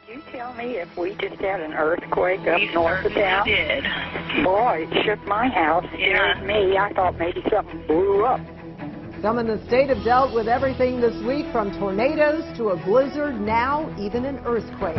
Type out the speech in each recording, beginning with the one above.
You tell me if we just had an earthquake up north of town? We did. Boy, it shook my house. Scared me. I thought maybe something blew up. Some in the state have dealt with everything this week, from tornadoes to a blizzard, now even an earthquake.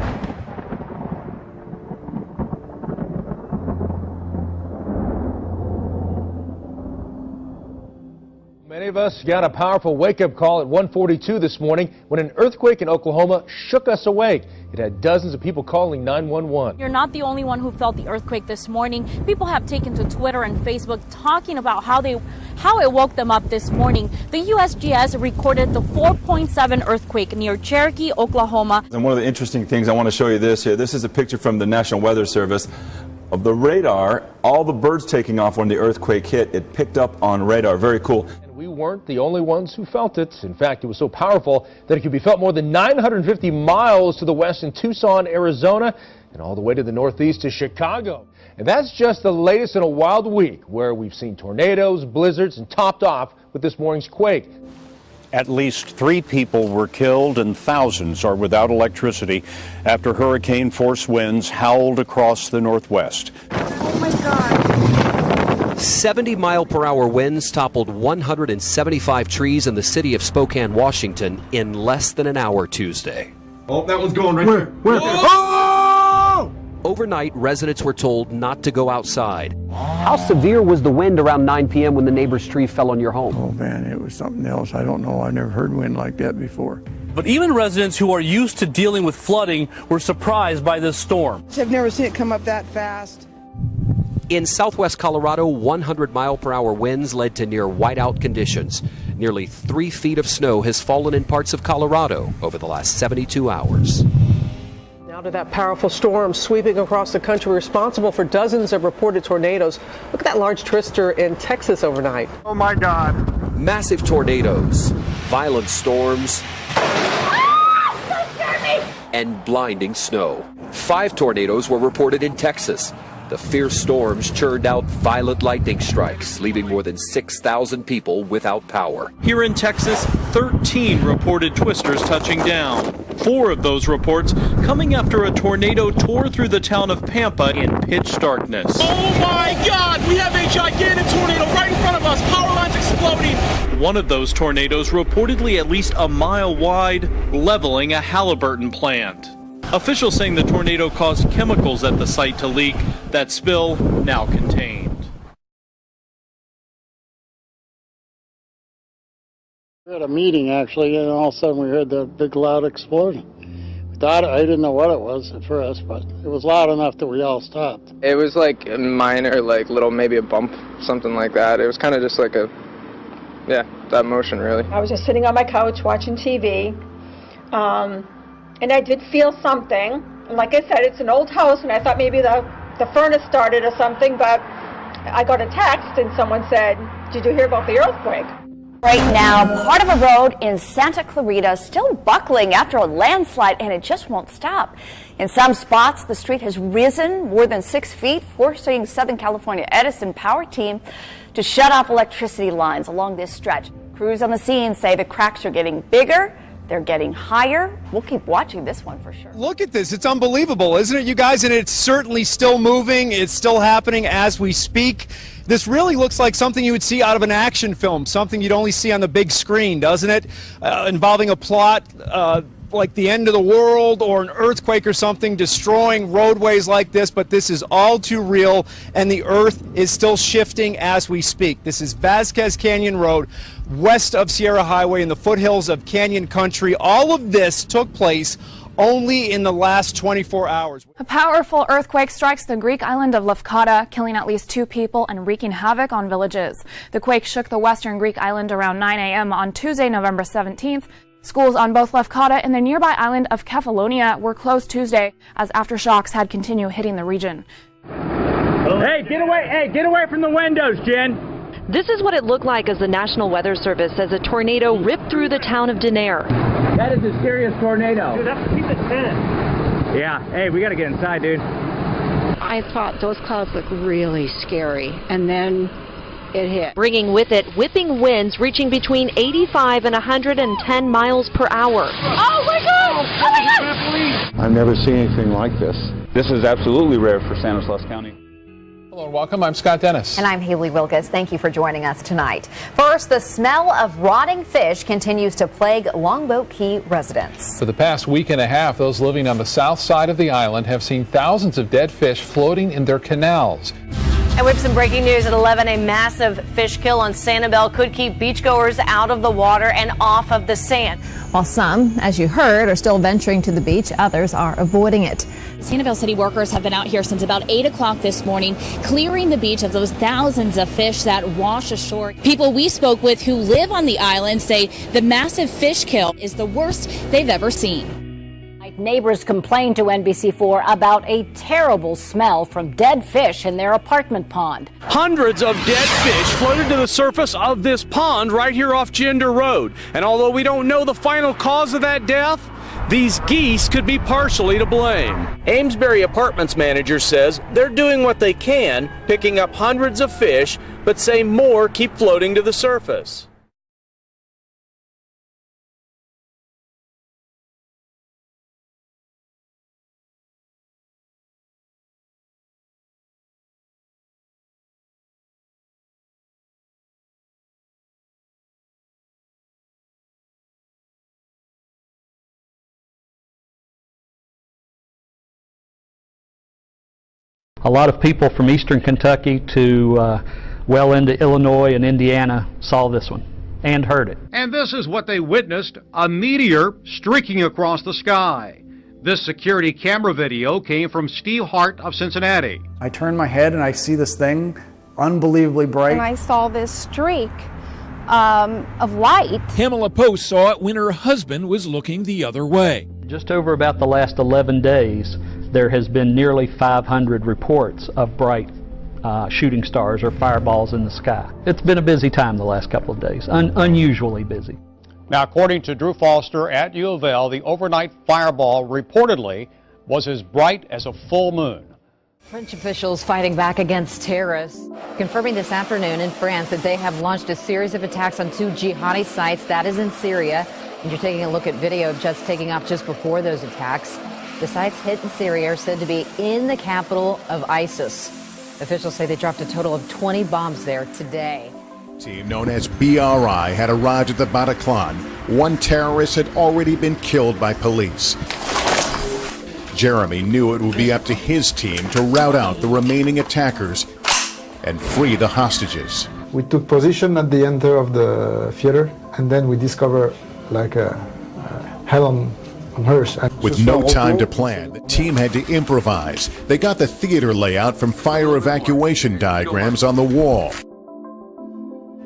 Many of us got a powerful wake-up call at 1:42 this morning when an earthquake in Oklahoma shook us awake. It had dozens of people calling 911. You're not the only one who felt the earthquake this morning. People have taken to Twitter and Facebook talking about how it woke them up this morning. The USGS recorded the 4.7 earthquake near Cherokee, Oklahoma. And one of the interesting things, I want to show you this here. This is a picture from the National Weather Service of the radar. All the birds taking off when the earthquake hit, it picked up on radar. Very cool. We weren't the only ones who felt it. In fact, it was so powerful that it could be felt more than 950 miles to the west in Tucson, Arizona, and all the way to the northeast to Chicago. And that's just the latest in a wild week where we've seen tornadoes, blizzards, and topped off with this morning's quake. At least 3 people were killed and thousands are without electricity after hurricane-force winds howled across the Northwest. Oh my God. 70-mile-per-hour winds toppled 175 trees in the city of Spokane, Washington in less than an hour Tuesday. Oh, that one's going right there. Where? Oh! Overnight, residents were told not to go outside. How severe was the wind around 9 p.m. when the neighbor's tree fell on your home? Oh, man, it was something else. I don't know. I've never heard wind like that before. But even residents who are used to dealing with flooding were surprised by this storm. I've never seen it come up that fast. In southwest Colorado, 100-mile-per-hour winds led to near whiteout conditions. Nearly 3 feet of snow has fallen in parts of Colorado over the last 72 hours. Now to that powerful storm sweeping across the country, responsible for dozens of reported tornadoes. Look at that large twister in Texas overnight. Oh, my God. Massive tornadoes, violent storms, and blinding snow. 5 tornadoes were reported in Texas. The fierce storms churned out violent lightning strikes, leaving more than 6,000 people without power. Here in Texas, 13 reported twisters touching down. 4 of those reports coming after a tornado tore through the town of Pampa in pitch darkness. Oh my God! We have a gigantic tornado right in front of us! Power lines exploding! One of those tornadoes reportedly at least a mile wide, leveling a Halliburton plant. Officials saying the tornado caused chemicals at the site to leak. That spill now contained. We had a meeting, actually, and all of a sudden we heard the big loud explosion. I didn't know what it was at first, but it was loud enough that we all stopped. It was like a minor, like little, maybe a bump, something like that. It was kind of just like that motion, really. I was just sitting on my couch watching TV. And I did feel something, and like I said, it's an old house, and I thought maybe the furnace started or something, but I got a text, and someone said, "Did you hear about the earthquake?" Right now, part of a road in Santa Clarita still buckling after a landslide, and it just won't stop. In some spots, the street has risen more than 6 feet, forcing Southern California Edison Power Team to shut off electricity lines along this stretch. Crews on the scene say the cracks are getting bigger. They're getting higher. We'll keep watching this one for sure. Look at this. It's unbelievable, isn't it, you guys? And it's certainly still moving. It's still happening as we speak. This really looks like something you would see out of an action film, something you'd only see on the big screen, doesn't it? Involving a plot like the end of the world or an earthquake or something destroying roadways like this, but this is all too real, and the earth is still shifting as we speak. This is Vasquez Canyon Road, west of Sierra Highway in the foothills of Canyon Country. All of this took place only in the last 24 hours. A powerful earthquake strikes the Greek island of Lefkada, killing at least 2 people and wreaking havoc on villages. The quake shook the western Greek island around 9 a.m. on Tuesday, November 17th. Schools on both Lefkada and the nearby island of Kefalonia were closed Tuesday as aftershocks had continued hitting the region. Hey, get away! Hey, get away from the windows, Jen! This is what it looked like as the National Weather Service says a tornado ripped through the town of Denair. That is a serious tornado. Dude, that's keep it 10. Yeah, hey, we gotta get inside, dude. I thought those clouds looked really scary, and then it hit. Bringing with it whipping winds reaching between 85 and 110 miles per hour. Oh my God! Oh my God! I've never seen anything like this. This is absolutely rare for Stanislaus County. Hello and welcome. I'm Scott Dennis. And I'm Haley Wilkes. Thank you for joining us tonight. First, the smell of rotting fish continues to plague Longboat Key residents. For the past week and a half, those living on the south side of the island have seen thousands of dead fish floating in their canals. And we have some breaking news at 11. A massive fish kill on Sanibel could keep beachgoers out of the water and off of the sand. While some, as you heard, are still venturing to the beach, others are avoiding it. Sanibel City workers have been out here since about 8 o'clock this morning, clearing the beach of those thousands of fish that wash ashore. People we spoke with who live on the island say the massive fish kill is the worst they've ever seen. Neighbors complained to NBC4 about a terrible smell from dead fish in their apartment pond. Hundreds of dead fish floated to the surface of this pond right here off Gender Road. And although we don't know the final cause of that death, these geese could be partially to blame. Amesbury Apartments manager says they're doing what they can, picking up hundreds of fish, but say more keep floating to the surface. A lot of people from eastern Kentucky to well into Illinois and Indiana saw this one and heard it. And this is what they witnessed, a meteor streaking across the sky. This security camera video came from Steve Hart of Cincinnati. I turn my head and I see this thing, unbelievably bright. And I saw this streak of light. Pamela Post saw it when her husband was looking the other way. Just over about the last 11 days, there has been nearly 500 reports of bright shooting stars or fireballs in the sky. It's been a busy time the last couple of days, unusually busy. Now, according to Drew Foster at U of L, the overnight fireball reportedly was as bright as a full moon. French officials fighting back against terrorists, confirming this afternoon in France that they have launched a series of attacks on 2 jihadi sites, that is in Syria. And you're taking a look at video of jets taking off just before those attacks. The sites hit in Syria are said to be in the capital of ISIS. Officials say they dropped a total of 20 bombs there today. Team known as BRI had arrived at the Bataclan. One terrorist had already been killed by police. Jeremy knew it would be up to his team to rout out the remaining attackers and free the hostages. We took position at the enter of the theater, and then we discovered like a hell on hearse. With no time to plan, the team had to improvise. They got the theater layout from fire evacuation diagrams on the wall.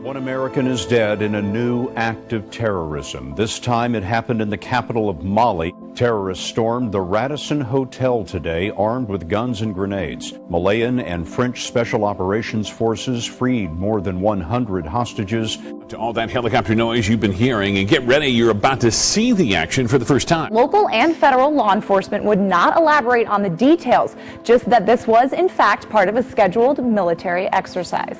One American is dead in a new act of terrorism. This time it happened in the capital of Mali. Terrorists stormed the Radisson Hotel today, armed with guns and grenades. Malayan and French Special Operations Forces freed more than 100 hostages. To all that helicopter noise you've been hearing, and get ready, you're about to see the action for the first time. Local and federal law enforcement would not elaborate on the details, just that this was in fact part of a scheduled military exercise.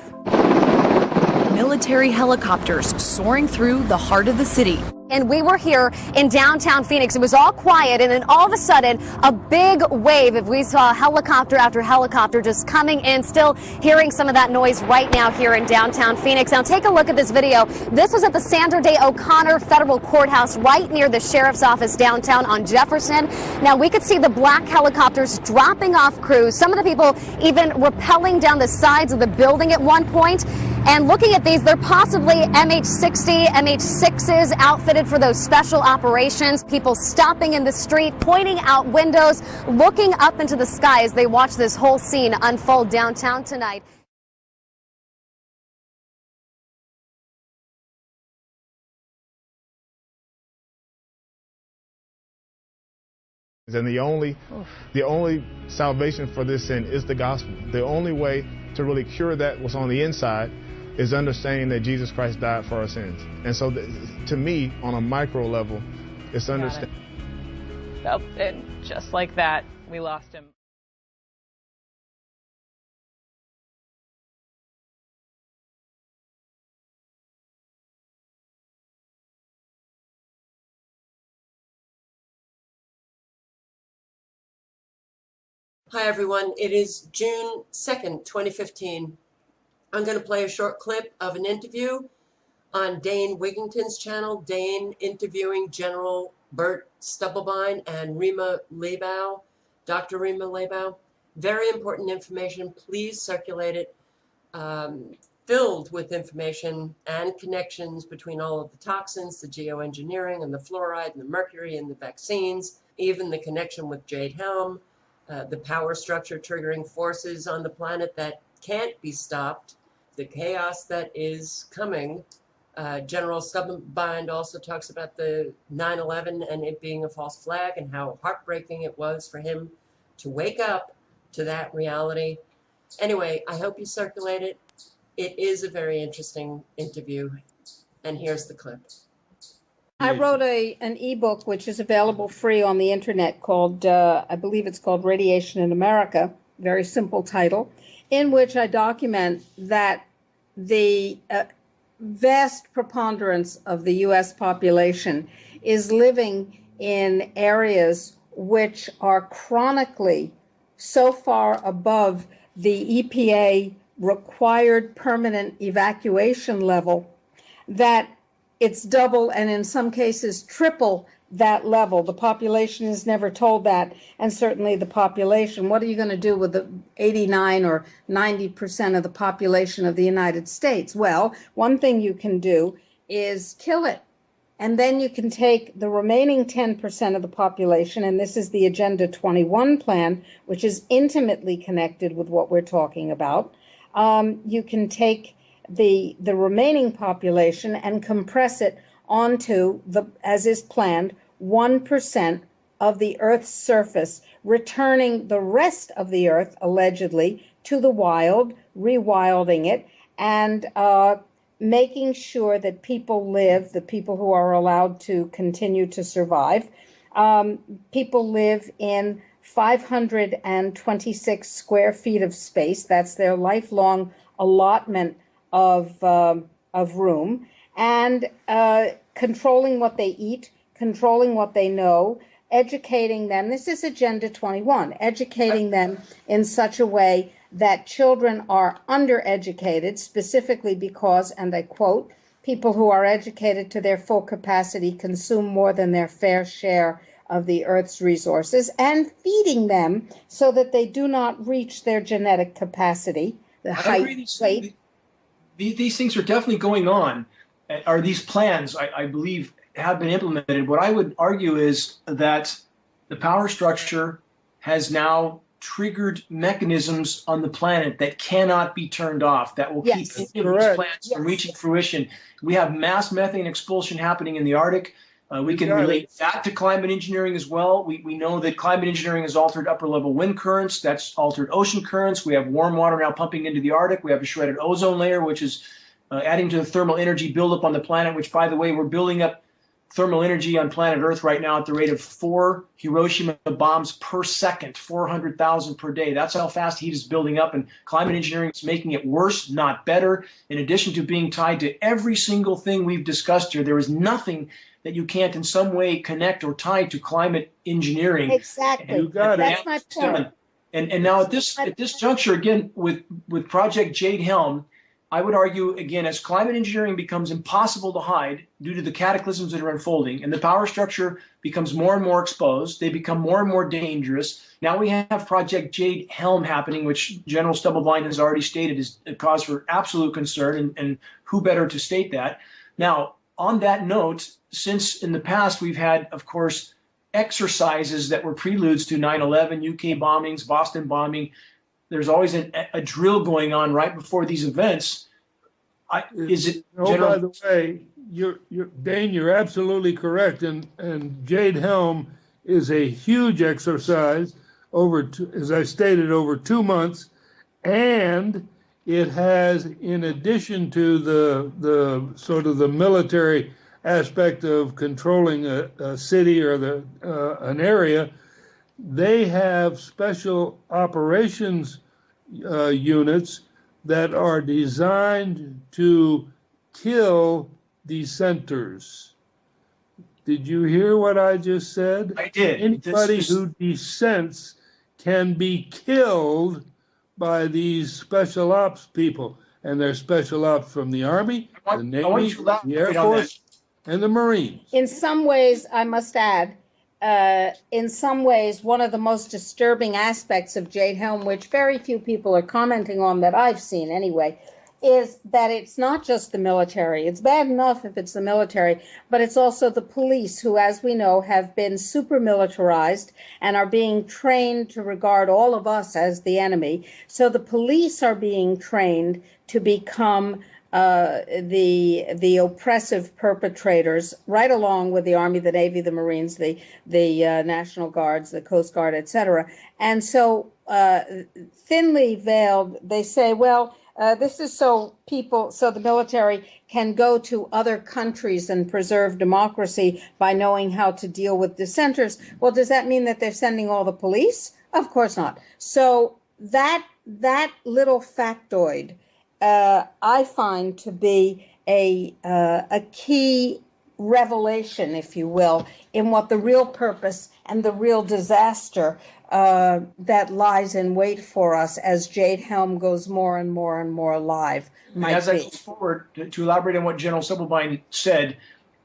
Military helicopters soaring through the heart of the city. And we were here in downtown Phoenix. It was all quiet, and then all of a sudden, a big wave. If we saw helicopter after helicopter just coming in, still hearing some of that noise right now here in downtown Phoenix. Now take a look at this video. This was at the Sandra Day O'Connor Federal Courthouse right near the sheriff's office downtown on Jefferson. Now we could see the black helicopters dropping off crews. Some of the people even rappelling down the sides of the building at one point. And looking at these, they're possibly MH-60, MH-6s outfitted for those special operations. People stopping in the street, pointing out windows, looking up into the sky as they watch this whole scene unfold downtown tonight. And the only salvation for this sin is the gospel. The only way to really cure that what's on the inside is understanding that Jesus Christ died for our sins. And so to me, on a micro level, it's understanding. Nope, and just like that, we lost him. Hi, everyone. It is June 2nd, 2015. I'm going to play a short clip of an interview on Dane Wigington's channel, Dane interviewing General Bert Stubblebine and Rima Leibau, Dr. Rima Leibau. Very important information. Please circulate it. Filled with information and connections between all of the toxins, the geoengineering, and the fluoride, and the mercury, and the vaccines, even the connection with Jade Helm, the power structure triggering forces on the planet that can't be stopped, the chaos that is coming. General Stubblebine also talks about the 9/11 and it being a false flag and how heartbreaking it was for him to wake up to that reality. Anyway, I hope you circulate it. It is a very interesting interview, and here's the clip. I wrote an ebook which is available free on the internet called, I believe it's called Radiation in America, very simple title, in which I document that the vast preponderance of the U.S. population is living in areas which are chronically so far above the EPA required permanent evacuation level that it's double and in some cases triple that level. The population is never told that, and certainly the population. What are you going to do with the 89 or 90% of the population of the United States? Well, one thing you can do is kill it. And then you can take the remaining 10% of the population, and this is the Agenda 21 plan, which is intimately connected with what we're talking about. You can take the remaining population and compress it onto, as is planned, 1% of the Earth's surface, returning the rest of the Earth, allegedly, to the wild, rewilding it, and making sure that people live, the people who are allowed to continue to survive, people live in 526 square feet of space. That's their lifelong allotment of room, and controlling what they eat, controlling what they know, educating them. This is Agenda 21, educating them in such a way that children are undereducated, specifically because, and I quote, people who are educated to their full capacity consume more than their fair share of the Earth's resources, and feeding them so that they do not reach their genetic capacity, the height, weight. These things are definitely going on, or these plans, I believe, have been implemented. What I would argue is that the power structure has now triggered mechanisms on the planet that cannot be turned off, that will keep these plans from reaching fruition. We have mass methane expulsion happening in the Arctic. We can relate that to climate engineering as well. We know that climate engineering has altered upper level wind currents. That's altered ocean currents. We have warm water now pumping into the Arctic. We have a shredded ozone layer, which is adding to the thermal energy buildup on the planet, which, by the way, we're building up thermal energy on planet Earth right now at the rate of 4 Hiroshima bombs per second, 400,000 per day. That's how fast heat is building up, and climate engineering is making it worse, not better. In addition to being tied to every single thing we've discussed here, there is nothing that you can't in some way connect or tie to climate engineering. Exactly. You got That's it. my point. And now at this juncture, again, with Project Jade Helm, I would argue, again, as climate engineering becomes impossible to hide due to the cataclysms that are unfolding, and the power structure becomes more and more exposed, they become more and more dangerous. Now we have Project Jade Helm happening, which General Stubblebine has already stated is a cause for absolute concern, and who better to state that? Now, on that note, since in the past we've had, of course, exercises that were preludes to 9/11, UK bombings, Boston bombing, there's always a drill going on right before these events. Is it? General? By the way, Dane, you're absolutely correct. And Jade Helm is a huge exercise over, as I stated, over 2 months, and it has, in addition to the sort of the military aspect of controlling a city or an area, they have special operations units that are designed to kill dissenters. Did you hear what I just said? I did. Anybody who dissents can be killed by these special ops people. And they're special ops from the Army, the Navy, the Air Force, and the Marines. In some ways, I must add, in some ways, one of the most disturbing aspects of Jade Helm, which very few people are commenting on that I've seen anyway, is that it's not just the military. It's bad enough if it's the military, but it's also the police who, as we know, have been super militarized and are being trained to regard all of us as the enemy. So the police are being trained to become the oppressive perpetrators, right along with the Army, the Navy, the Marines, the National Guards, the Coast Guard, etc. And so thinly veiled, they say, well, this is so the military can go to other countries and preserve democracy by knowing how to deal with dissenters. Well, does that mean that they're sending all the police? Of course not. So that little factoid, I find to be a key revelation, if you will, in what the real purpose and the real disaster that lies in wait for us as Jade Helm goes more and more and more alive. As I go forward, to elaborate on what General Stubblebine said,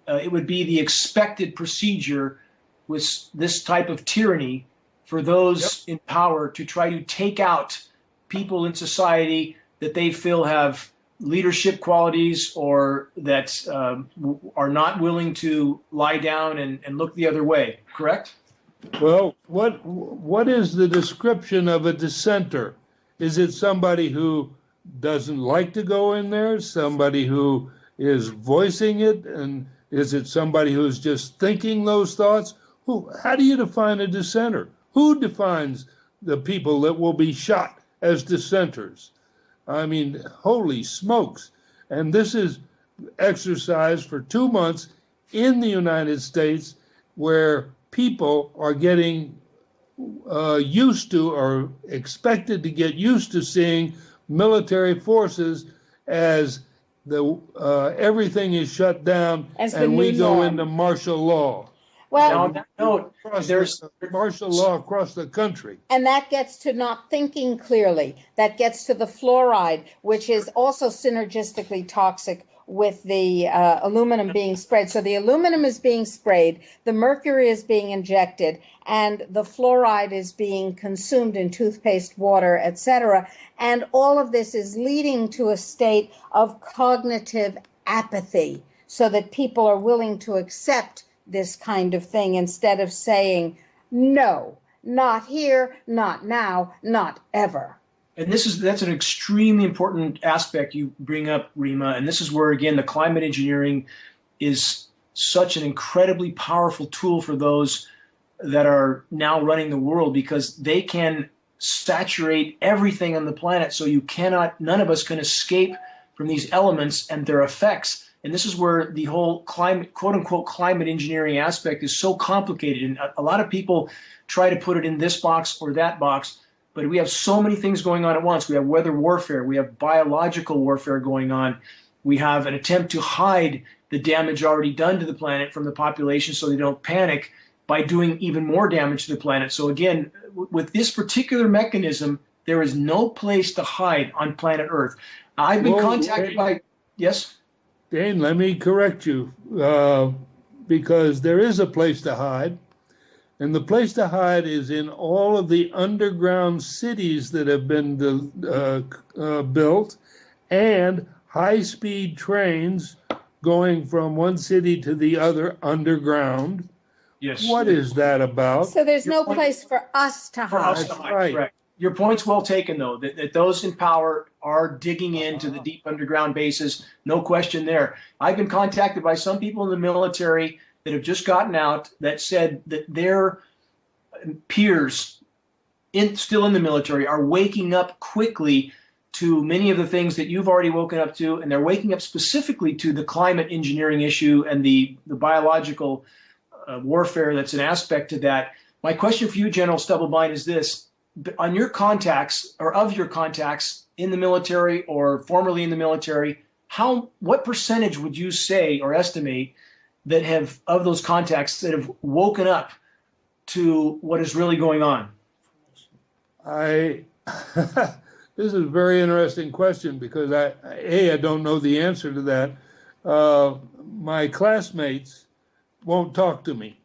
it would be the expected procedure with this type of tyranny for those in power to try to take out people in society that they feel have leadership qualities or that are not willing to lie down and look the other way, correct? Well, what is the description of a dissenter? Is it somebody who doesn't like to go in there, somebody who is voicing it, and is it somebody who's just thinking those thoughts? How do you define a dissenter? Who defines the people that will be shot as dissenters? I mean, holy smokes. And this is exercised for 2 months in the United States, where people are getting used to or expected to get used to seeing military forces as everything is shut down and we go into martial law. Well, now, on that note, there's martial law across the country. And that gets to not thinking clearly. That gets to the fluoride, which is also synergistically toxic with the aluminum being sprayed. So the aluminum is being sprayed, the mercury is being injected, and the fluoride is being consumed in toothpaste, water, etc. And all of this is leading to a state of cognitive apathy, so that people are willing to accept this kind of thing instead of saying, no, not here, not now, not ever. And that's an extremely important aspect you bring up, Rima. And this is where, again, the climate engineering is such an incredibly powerful tool for those that are now running the world, because they can saturate everything on the planet. So none of us can escape from these elements and their effects. And this is where the whole climate, quote unquote, climate engineering aspect is so complicated. And a lot of people try to put it in this box or that box, but we have so many things going on at once. We have weather warfare. We have biological warfare going on. We have an attempt to hide the damage already done to the planet from the population so they don't panic by doing even more damage to the planet. So again, with this particular mechanism, there is no place to hide on planet Earth. I've been contacted by, yes? Dane, let me correct you, because there is a place to hide. And the place to hide is in all of the underground cities that have been built, and high-speed trains going from one city to the other underground. Yes. What is that about? So there's no place for us to hide. That's right. Correct. Your point's well taken, though, that those in power are digging into the deep underground bases. No question there. I've been contacted by some people in the military that have just gotten out that said that their peers still in the military are waking up quickly to many of the things that you've already woken up to, and they're waking up specifically to the climate engineering issue and the biological warfare that's an aspect to that. My question for you, General Stubblebine, is this. On your contacts, or of your contacts in the military or formerly in the military, what percentage would you say or estimate that have, of those contacts, that have woken up to what is really going on? This is a very interesting question because I don't know the answer to that. My classmates won't talk to me.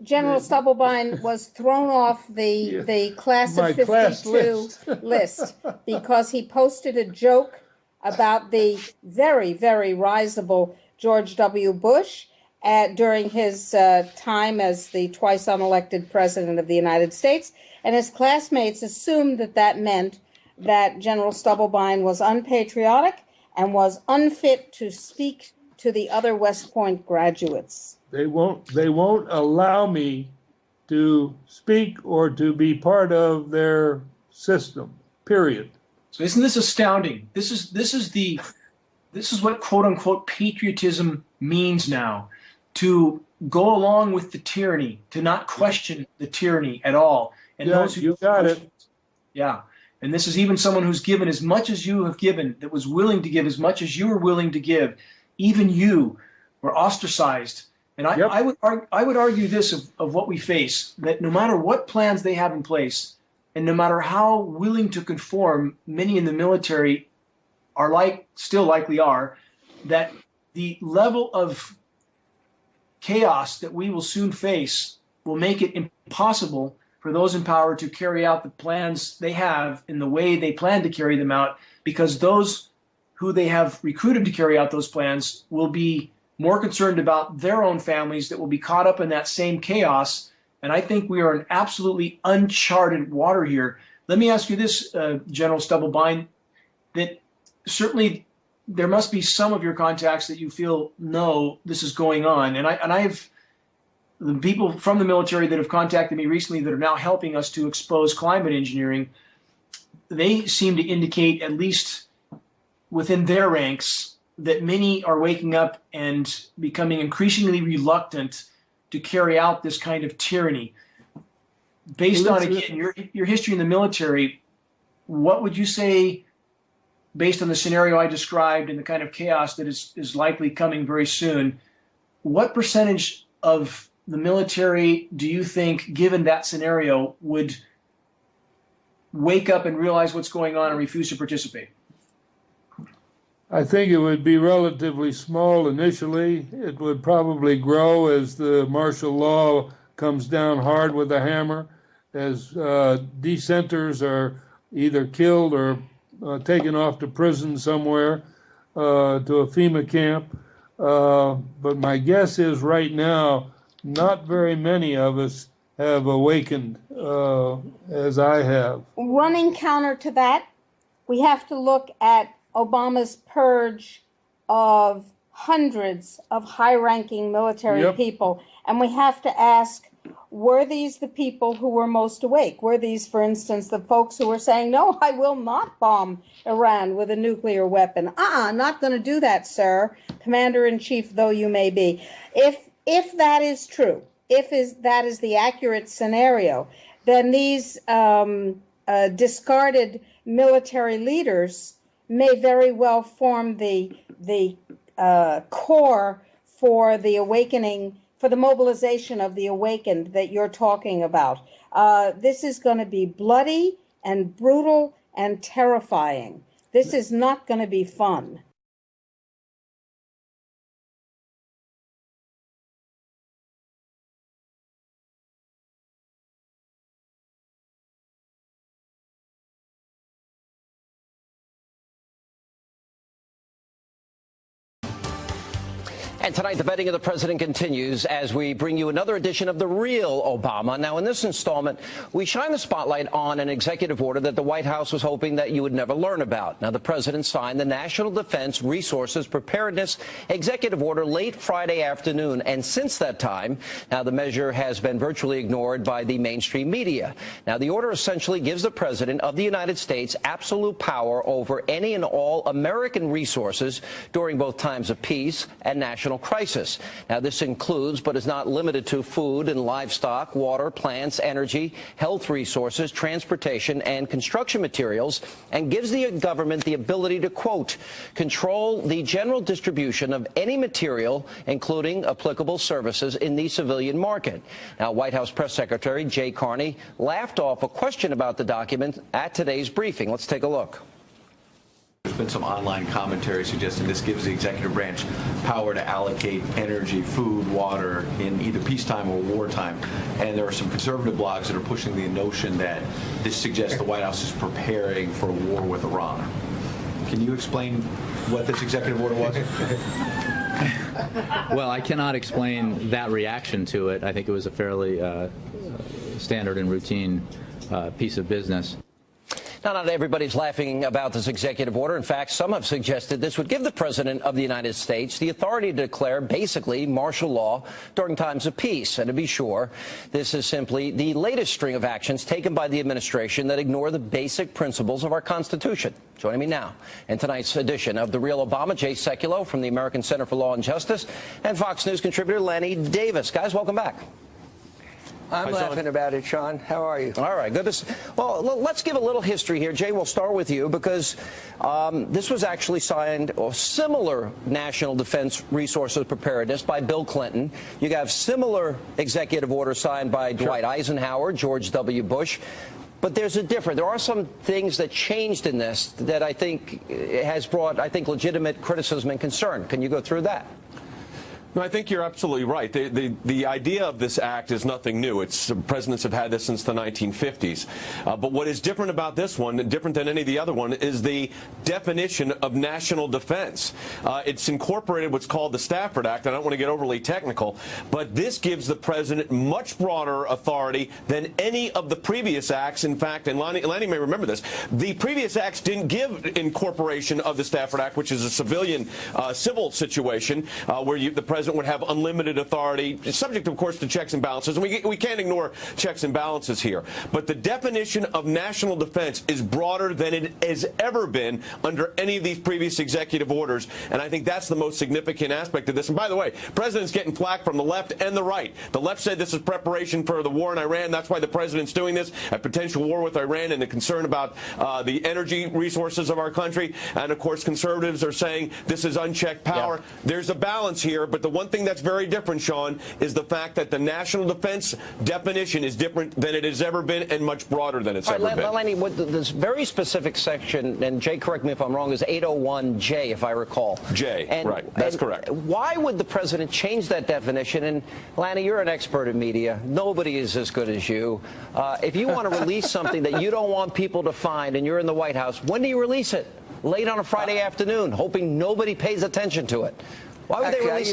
General Stubblebine was thrown off the class of 52 list because he posted a joke about the very, very risible George W. Bush during his time as the twice unelected president of the United States. And his classmates assumed that that meant that General Stubblebine was unpatriotic and was unfit to speak to the other West Point graduates. They won't allow me to speak or to be part of their system, period. So isn't this astounding? This is what quote unquote patriotism means now. To go along with the tyranny, to not question the tyranny at all. And those who you got it. Yeah. And this is even someone who's given as much as you have given, that was willing to give as much as you were willing to give. Even you were ostracized. And I would argue this of what we face, that no matter what plans they have in place, and no matter how willing to conform many in the military still likely are, that the level of chaos that we will soon face will make it impossible for those in power to carry out the plans they have in the way they plan to carry them out, because those who they have recruited to carry out those plans will be more concerned about their own families that will be caught up in that same chaos. And I think we are in absolutely uncharted water here. Let me ask you this, General Stubblebine, that certainly there must be some of your contacts that you feel know this is going on. And I've the people from the military that have contacted me recently that are now helping us to expose climate engineering, they seem to indicate, at least within their ranks, that many are waking up and becoming increasingly reluctant to carry out this kind of tyranny. Based on, again, your history in the military, what would you say, based on the scenario I described and the kind of chaos that is likely coming very soon, what percentage of the military do you think, given that scenario, would wake up and realize what's going on and refuse to participate? I think it would be relatively small initially. It would probably grow as the martial law comes down hard with a hammer, as dissenters are either killed or taken off to prison somewhere, to a FEMA camp. But my guess is right now, not very many of us have awakened as I have. Running counter to that, we have to look at Obama's purge of hundreds of high-ranking military people, and we have to ask, were these the people who were most awake? Were these, for instance, the folks who were saying, no, I will not bomb Iran with a nuclear weapon? Not going to do that, sir, Commander-in-Chief though you may be. If that is true, that is the accurate scenario, then these discarded military leaders may very well form the core for the awakening, for the mobilization of the awakened that you're talking about. This is going to be bloody and brutal and terrifying. This is not going to be fun. And tonight, the vetting of the president continues as we bring you another edition of The Real Obama. Now, in this installment, we shine the spotlight on an executive order that the White House was hoping that you would never learn about. Now, the president signed the National Defense Resources Preparedness Executive Order late Friday afternoon. And since that time, now the measure has been virtually ignored by the mainstream media. Now, the order essentially gives the president of the United States absolute power over any and all American resources during both times of peace and national national crisis. Now, this includes, but is not limited to, food and livestock, water, plants, energy, health resources, transportation, and construction materials, and gives the government the ability to, quote, control the general distribution of any material, including applicable services, in the civilian market. Now, White House Press Secretary Jay Carney laughed off a question about the document at today's briefing. Let's take a look. There's been some online commentary suggesting this gives the executive branch power to allocate energy, food, water in either peacetime or wartime. And there are some conservative blogs that are pushing the notion that this suggests the White House is preparing for a war with Iran. Can you explain what this executive order was? Well, I cannot explain that reaction to it. I think it was a fairly standard and routine piece of business. Now, not everybody's laughing about this executive order. In fact, some have suggested this would give the President of the United States the authority to declare basically martial law during times of peace. And to be sure, this is simply the latest string of actions taken by the administration that ignore the basic principles of our Constitution. Joining me now in tonight's edition of The Real Obama, Jay Sekulow from the American Center for Law and Justice, and Fox News contributor Lanny Davis. Guys, welcome back. I'm laughing about it, Sean. How are you? All right, good. Well, let's give a little history here. Jay, we'll start with you because this was actually signed, or similar national defense resources preparedness, by Bill Clinton. You have similar executive orders signed by Dwight Eisenhower, George W. Bush. But there's a difference. There are some things that changed in this that I think has brought, legitimate criticism and concern. Can you go through that? No, I think you're absolutely right. The idea of this act is nothing new. Presidents have had this since the 1950s. But what is different about this one, different than any of the other one, is the definition of national defense. It's incorporated what's called the Stafford Act. I don't want to get overly technical, but this gives the president much broader authority than any of the previous acts. In fact, and Lanny may remember this, the previous acts didn't give incorporation of the Stafford Act, which is a civilian civil situation where the president would have unlimited authority, subject, of course, to checks and balances. And we can't ignore checks and balances here. But the definition of national defense is broader than it has ever been under any of these previous executive orders. And I think that's the most significant aspect of this. And by the way, president's getting flack from the left and the right. The left said this is preparation for the war in Iran. That's why the president's doing this, a potential war with Iran and the concern about the energy resources of our country. And, of course, conservatives are saying this is unchecked power. Yeah. There's a balance here, but the one thing that's very different, Sean, is the fact that the national defense definition is different than it has ever been and much broader than it's ever been. Lenny, this very specific section, and Jay, correct me if I'm wrong, is 801J, if I recall. J, right. That's correct. Why would the president change that definition? And, Lanny, you're an expert in media. Nobody is as good as you. If you want to release something that you don't want people to find and you're in the White House, when do you release it? Late on a Friday afternoon, hoping nobody pays attention to it. Why would they release?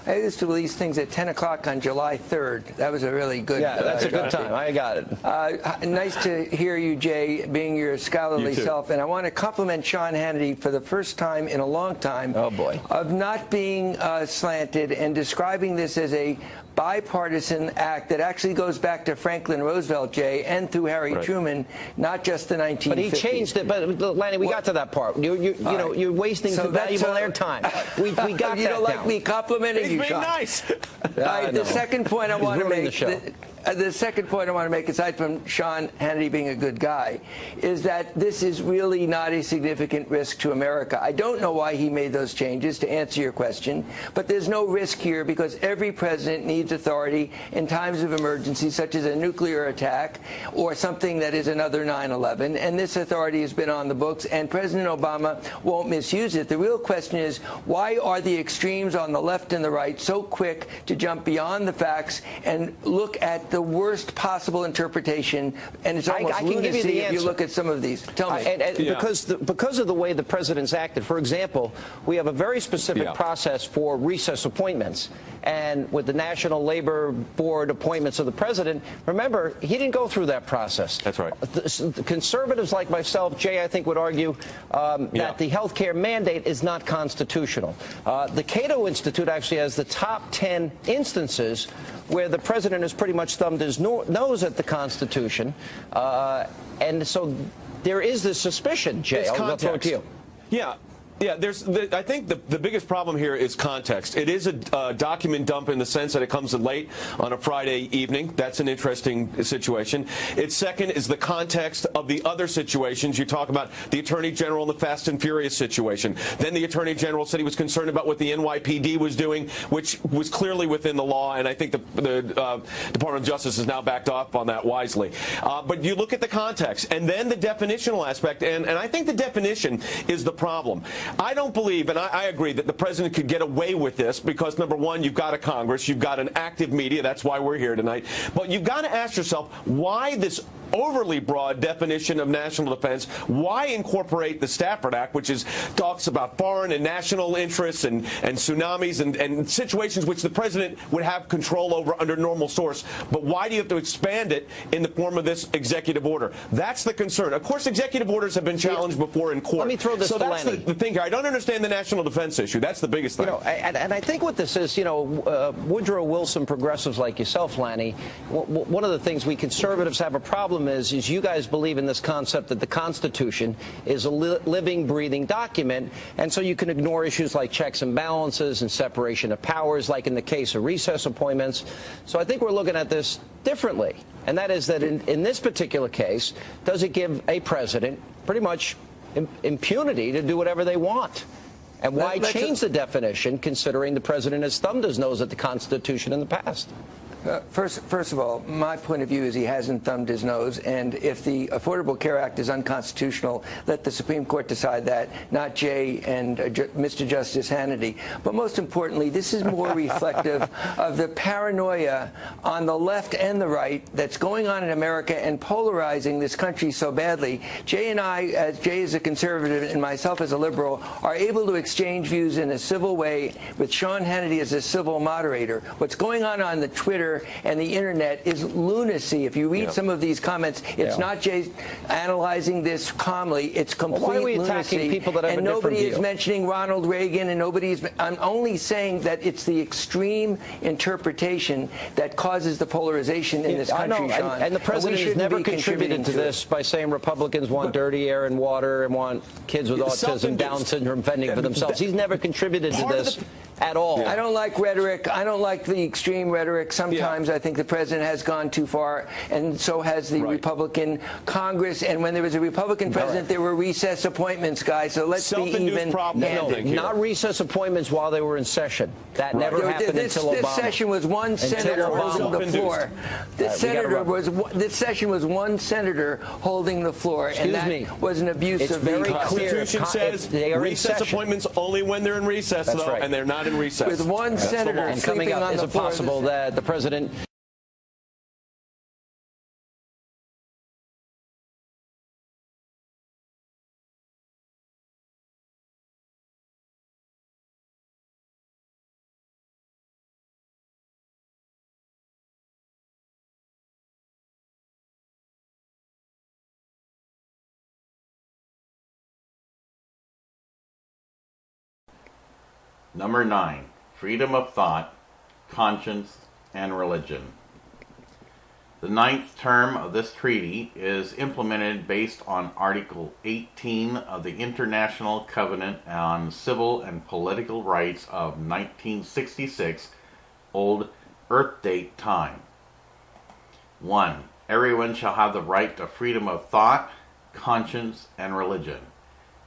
I used to release things at 10 o'clock on July 3rd. That was a really good. Yeah, that's a good time. I got it. Nice to hear you, Jay, being your scholarly self. And I want to compliment Sean Hannity for the first time in a long time. Oh, boy. Of not being slanted and describing this as a bipartisan act that actually goes back to Franklin Roosevelt, Jay, and through Harry Truman, not just the 1950s. But he changed it. But Lanny, we got to that part. You're wasting valuable airtime. We got that. You don't like me complimenting you, Sean. He's being nice. The second point I want to make. The second point I want to make, aside from Sean Hannity being a good guy, is that this is really not a significant risk to America. I don't know why he made those changes, to answer your question, but there's no risk here because every president needs authority in times of emergency, such as a nuclear attack or something that is another 9/11, and this authority has been on the books, and President Obama won't misuse it. The real question is, why are the extremes on the left and the right so quick to jump beyond the facts and look at the worst possible interpretation, and it's almost lunacy if you look at some of these. Tell me. Because of the way the president's acted, for example, we have a very specific process for recess appointments. And with the National Labor Board appointments of the president, remember, he didn't go through that process. That's right. The conservatives like myself, Jay, I think would argue that the health care mandate is not constitutional. The Cato Institute actually has the top 10 instances where the president has pretty much thumbed his nose at the Constitution. And so there is this suspicion, Jay. I'll throw it to you. Yeah. Yeah, I think the biggest problem here is context. It is a document dump in the sense that it comes in late on a Friday evening. That's an interesting situation. Its second is the context of the other situations. You talk about the Attorney General and the Fast and Furious situation. Then the Attorney General said he was concerned about what the NYPD was doing, which was clearly within the law, and I think the Department of Justice has now backed off on that wisely. But you look at the context, and then the definitional aspect, and I think the definition is the problem. I don't believe, and I agree, that the president could get away with this because, number one, you've got a Congress, you've got an active media, that's why we're here tonight. But you've got to ask yourself, why this overly broad definition of national defense? Why incorporate the Stafford Act, which talks about foreign and national interests and tsunamis and situations which the president would have control over under normal source? But why do you have to expand it in the form of this executive order? That's the concern. Of course, executive orders have been challenged before in court. Let me throw this so to that's Lenny. The thing here. I don't understand the national defense issue. That's the biggest thing. And I think what this is, Woodrow Wilson progressives like yourself, Lanny, one of the things we conservatives have a problem is you guys believe in this concept that the Constitution is a living, breathing document, and so you can ignore issues like checks and balances and separation of powers, like in the case of recess appointments. So I think we're looking at this differently, and that is that in this particular case, does it give a president pretty much impunity to do whatever they want? And why change the definition, considering the president has thumbed his nose at the Constitution in the past? First of all, my point of view is he hasn't thumbed his nose, and if the Affordable Care Act is unconstitutional, let the Supreme Court decide that, not Jay and Mr. Justice Hannity. But most importantly, this is more reflective of the paranoia on the left and the right that's going on in America and polarizing this country so badly. Jay and I, as Jay is a conservative and myself as a liberal, are able to exchange views in a civil way with Sean Hannity as a civil moderator. What's going on the Twitter and the internet is lunacy. If you read some of these comments, it's not Jay analyzing this calmly. It's complete why are we lunacy. Attacking people that have and a different nobody view? is mentioning Ronald Reagan, and I'm only saying that it's the extreme interpretation that causes the polarization in this country, Sean. And the president has never contributed to this by saying Republicans want dirty air and water and want kids with autism, Down syndrome fending for themselves. He's never contributed to this at all. I don't like rhetoric. I don't like the extreme rhetoric. Sometimes I think the president has gone too far, and so has the Republican Congress. And when there was a Republican president, there were recess appointments, guys. So let's be even. Not recess appointments while they were in session. That never happened until Obama. This session was one senator holding the floor. This session was one senator holding the floor, and that was an abuse of the Constitution says recess appointments only when they're in recess, though, and they're not in recess. With one senator and coming up, is it possible that the president Number 9, freedom of thought, conscience, and religion. The 9th term of this treaty is implemented based on Article 18 of the International Covenant on Civil and Political Rights of 1966, Old Earth Date time. 1. Everyone shall have the right to freedom of thought, conscience, and religion.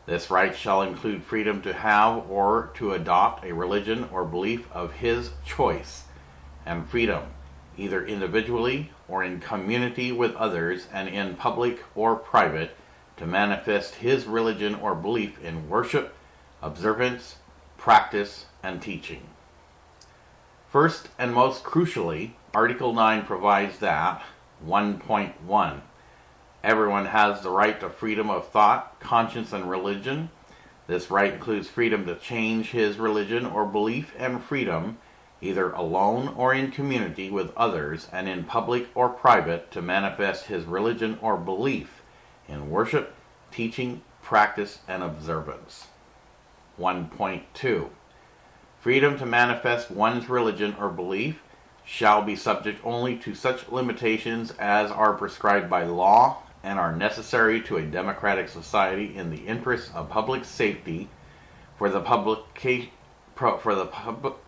This right shall include freedom to have or to adopt a religion or belief of his choice, and freedom, either individually or in community with others and in public or private, to manifest his religion or belief in worship, observance, practice, and teaching. First and most crucially, Article 9 provides that 1.1 everyone has the right to freedom of thought, conscience, and religion. This right includes freedom to change his religion or belief, and freedom, either alone or in community with others and in public or private, to manifest his religion or belief in worship, teaching, practice, and observance. 1.2 freedom to manifest one's religion or belief shall be subject only to such limitations as are prescribed by law and are necessary to a democratic society in the interests of public safety, for the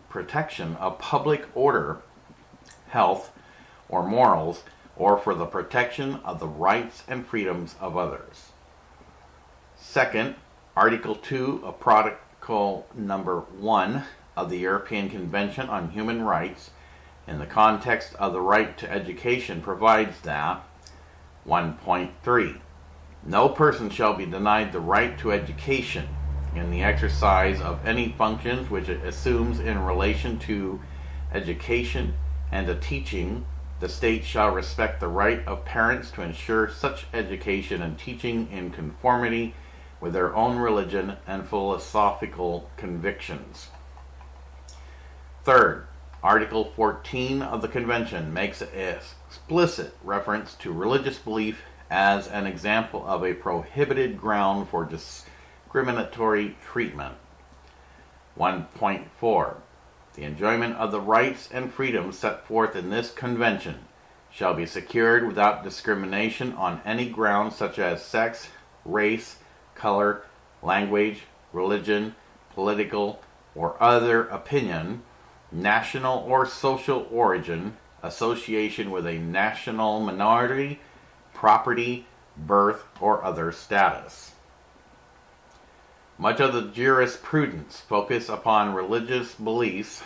protection of public order, health, or morals, or for the protection of the rights and freedoms of others. Second, Article 2 of Protocol Number 1 of the European Convention on Human Rights, in the context of the right to education, provides that 1.3. No person shall be denied the right to education in the exercise of any functions which it assumes in relation to education and to teaching. The state shall respect the right of parents to ensure such education and teaching in conformity with their own religion and philosophical convictions. Third, Article 14 of the Convention makes an explicit reference to religious belief as an example of a prohibited ground for discriminatory treatment. 1.4. The enjoyment of the rights and freedoms set forth in this convention shall be secured without discrimination on any ground such as sex, race, color, language, religion, political, or other opinion, national or social origin, association with a national minority, property, birth, or other status. Much of the jurisprudence focus upon religious beliefs.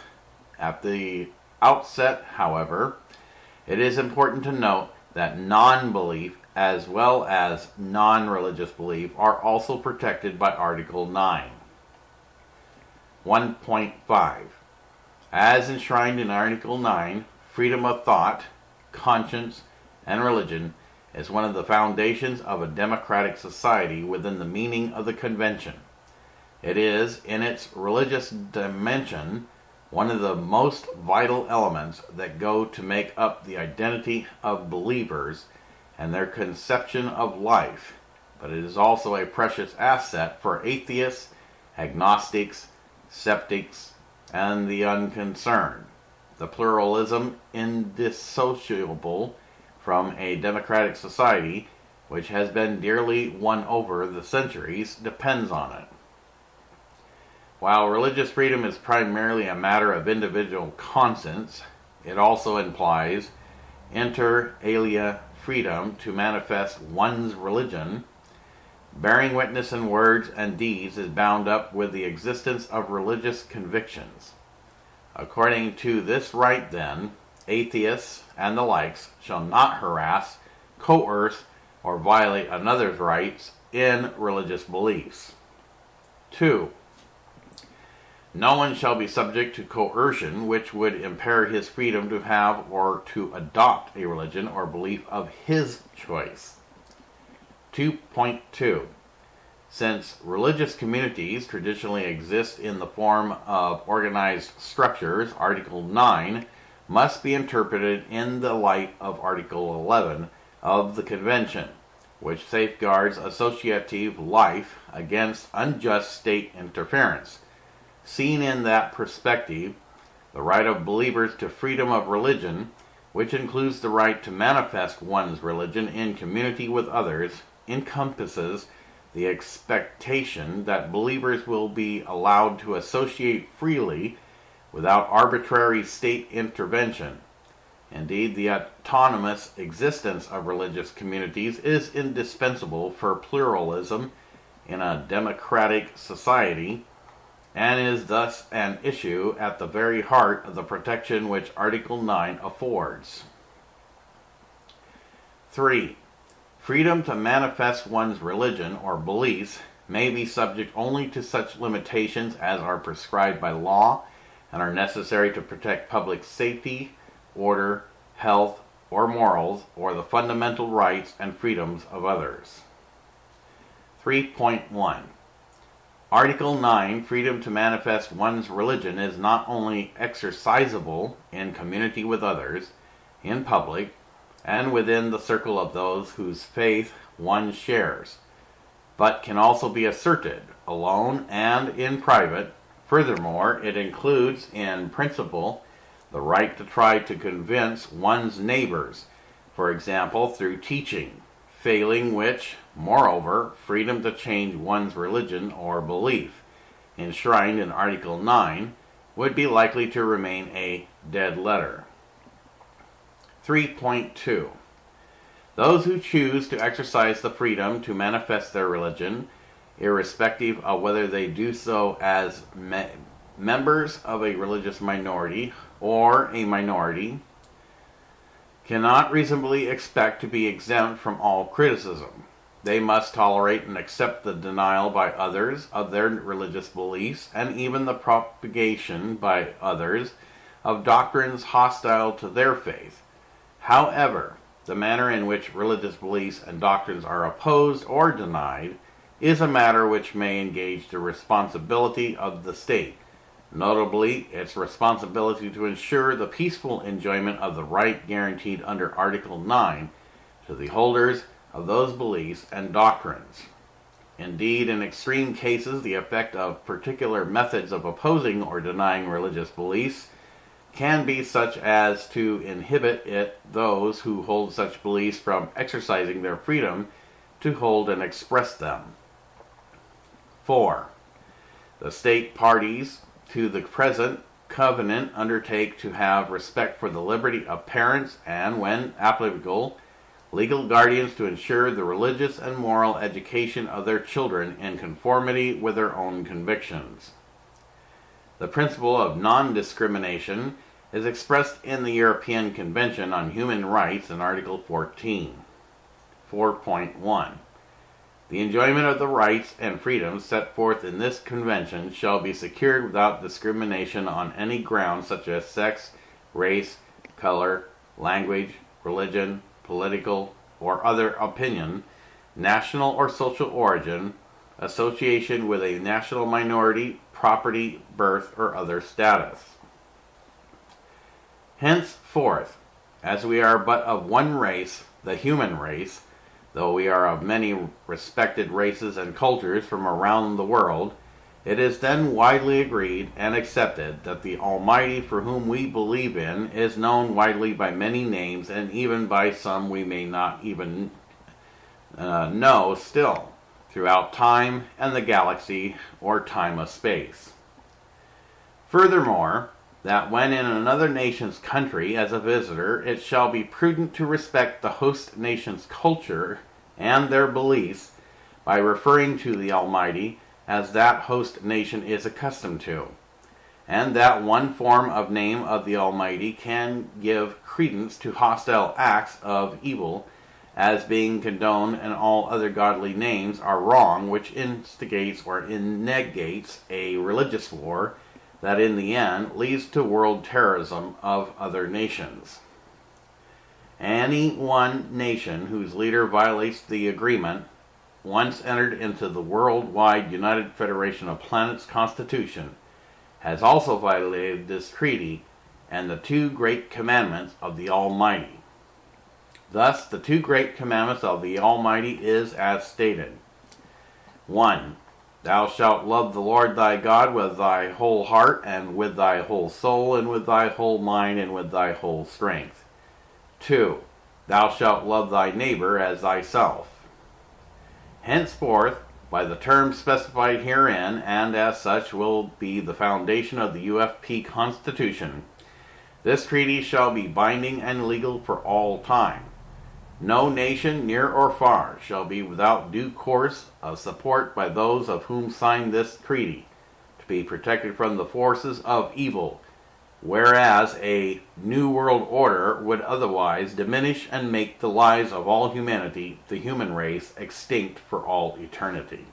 At the outset, however, it is important to note that non-belief as well as non-religious belief are also protected by Article 9. 1.5. As enshrined in Article 9, freedom of thought, conscience, and religion is one of the foundations of a democratic society within the meaning of the Convention. It is, in its religious dimension, one of the most vital elements that go to make up the identity of believers and their conception of life, but it is also a precious asset for atheists, agnostics, skeptics, and the unconcerned. The pluralism indissociable from a democratic society, which has been dearly won over the centuries, depends on it. While religious freedom is primarily a matter of individual conscience, it also implies inter alia freedom to manifest one's religion. Bearing witness in words and deeds is bound up with the existence of religious convictions. According to this right, then, atheists and the likes shall not harass, coerce, or violate another's rights in religious beliefs. 2. No one shall be subject to coercion which would impair his freedom to have or to adopt a religion or belief of his choice. 2.2. Since religious communities traditionally exist in the form of organized structures, Article 9 must be interpreted in the light of Article 11 of the Convention, which safeguards associative life against unjust state interference. Seen in that perspective, the right of believers to freedom of religion, which includes the right to manifest one's religion in community with others, encompasses the expectation that believers will be allowed to associate freely without arbitrary state intervention. Indeed, the autonomous existence of religious communities is indispensable for pluralism in a democratic society, and is thus an issue at the very heart of the protection which Article 9 affords. 3. Freedom to manifest one's religion or beliefs may be subject only to such limitations as are prescribed by law and are necessary to protect public safety, order, health, or morals, or the fundamental rights and freedoms of others. 3.1. Article 9, freedom to manifest one's religion, is not only exercisable in community with others, in public, and within the circle of those whose faith one shares, but can also be asserted alone and in private. Furthermore, it includes, in principle, the right to try to convince one's neighbors, for example, through teaching, failing which, moreover, freedom to change one's religion or belief, enshrined in Article 9, would be likely to remain a dead letter. 3.2. Those who choose to exercise the freedom to manifest their religion, irrespective of whether they do so as members of a religious minority or a minority, cannot reasonably expect to be exempt from all criticism. They must tolerate and accept the denial by others of their religious beliefs, and even the propagation by others of doctrines hostile to their faith. However, the manner in which religious beliefs and doctrines are opposed or denied is a matter which may engage the responsibility of the state, notably its responsibility to ensure the peaceful enjoyment of the right guaranteed under Article 9 to the holders of those beliefs and doctrines. Indeed, in extreme cases, the effect of particular methods of opposing or denying religious beliefs can be such as to inhibit those who hold such beliefs from exercising their freedom to hold and express them. 4. The state parties to the present covenant undertake to have respect for the liberty of parents and, when applicable, legal guardians to ensure the religious and moral education of their children in conformity with their own convictions. The principle of non-discrimination is expressed in the European Convention on Human Rights in Article 14. 4.1. The enjoyment of the rights and freedoms set forth in this convention shall be secured without discrimination on any ground such as sex, race, color, language, religion, political or other opinion, national or social origin, association with a national minority, property, birth, or other status. Henceforth, as we are but of one race, the human race, though we are of many respected races and cultures from around the world, it is then widely agreed and accepted that the Almighty for whom we believe in is known widely by many names, and even by some we may not even know still, throughout time and the galaxy or time of space. Furthermore, that when in another nation's country as a visitor, it shall be prudent to respect the host nation's culture and their beliefs by referring to the Almighty as that host nation is accustomed to, and that one form of name of the Almighty can give credence to hostile acts of evil as being condoned, and all other godly names are wrong, which instigates or negates a religious war that in the end leads to world terrorism of other nations. Any one nation whose leader violates the agreement once entered into the worldwide United Federation of Planets Constitution has also violated this treaty and the two great commandments of the Almighty. Thus, the two great commandments of the Almighty is as stated. 1. Thou shalt love the Lord thy God with thy whole heart, and with thy whole soul, and with thy whole mind, and with thy whole strength. 2. Thou shalt love thy neighbor as thyself. Henceforth, by the terms specified herein, and as such will be the foundation of the UFP Constitution, this treaty shall be binding and legal for all time. No nation, near or far, shall be without due course of support by those of whom signed this treaty, to be protected from the forces of evil, whereas a new world order would otherwise diminish and make the lives of all humanity, the human race, extinct for all eternity.